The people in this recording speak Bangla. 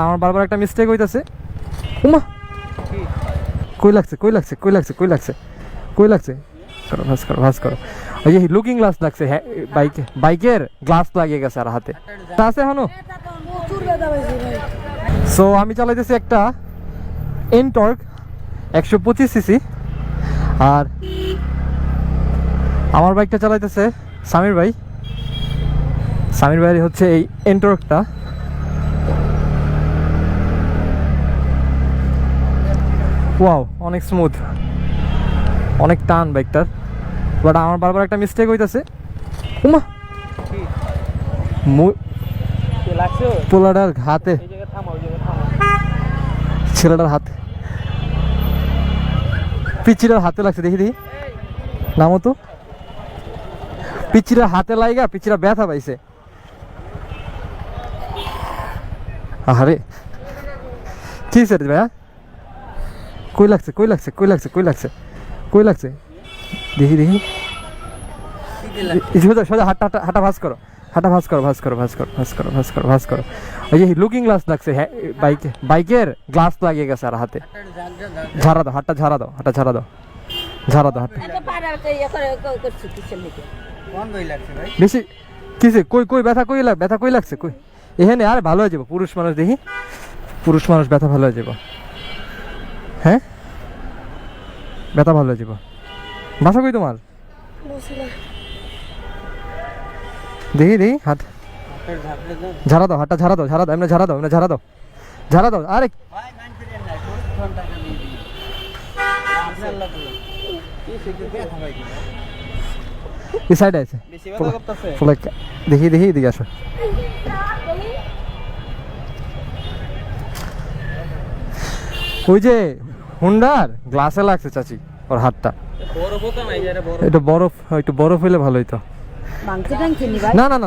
আমার বারবার একটা মিস্টেক হইতাছে। উমা কই লাগছে কই লাগছে কই লাগছে কই লাগছে কই লাগছে করো ভাস করো ভাস করো। ওই যে লুকিং গ্লাস লাগছে, হ্যাঁ বাইকের গ্লাস লাগিয়ে গেছে আর হাতে তা আছে এখনো। সো আমি চালাইতেছি একটা এনটর্ক 125 সিসি, আর আমার বাইকটা চালাইতেছে সামির ভাই। সামির ভাই হচ্ছে এই এনটর্কটা। ওয়াও অনেক স্মুথ, অনেক টান বাইকটার। বাট আমার বারবার একটা মিস্টেক হইতাছে। উমা পোলাটার হাতে, ছেলেটার হাতে, পিচিটার হাতে লাগছে। দেখি দেখি নামো তো। পিচিটার হাতে লাইগা পিচিটা ব্যথা পাইছে। আরে কি স্যার ভাইয়া কই লাগছে কই লাগছে কই লাগছে কই লাগছে কই লাগছে দেখি দেখি। সোজা সোজা হাঁটা হাঁটা হাঁটা ভাস করো, হাঁটা ভাস করো ভাস করো ভাস করো ভাস করো ভাস করো ভাস করো। ওই যে লুকিং গ্লাস লাগছে, হ্যাঁ বাইকের গ্লাস লাগিয়ে গেছে আর হাতে। ঝাড়া দাও হাতটা, ঝাড়া দাও হাতটা, ঝাড়া দাও, ঝাড়া দাও হাতটা। বেশি কিসে কই কই ব্যথা কই ব্যথা কই লাগছে কই এখানে? আর ভালো হয়ে যাবো, পুরুষ মানুষ দেখি, পুরুষ মানুষ ব্যথা ভালো হয়ে যাবো। হ্যাঁ ব্যথা ভালো হয়ে যাবো। বাসা কই তোমার? দেখি দেখি হাত ঝাড়া দাও, হাতটা ঝাড়া দাও, ঝাড়া দাও, এমনি ঝাড়া দাও, এমনি ঝাড়া দাও, ঝাড়া দাও। আরে এই সাইডে আছে, দেখি দেখি এদিকে আসো। ওই যে হুন্ডার গ্লাসে লাগছে চাচি ওর হাতটা। এটা বরফ, একটু বরফ হইলে ভালো হইতো। না না না।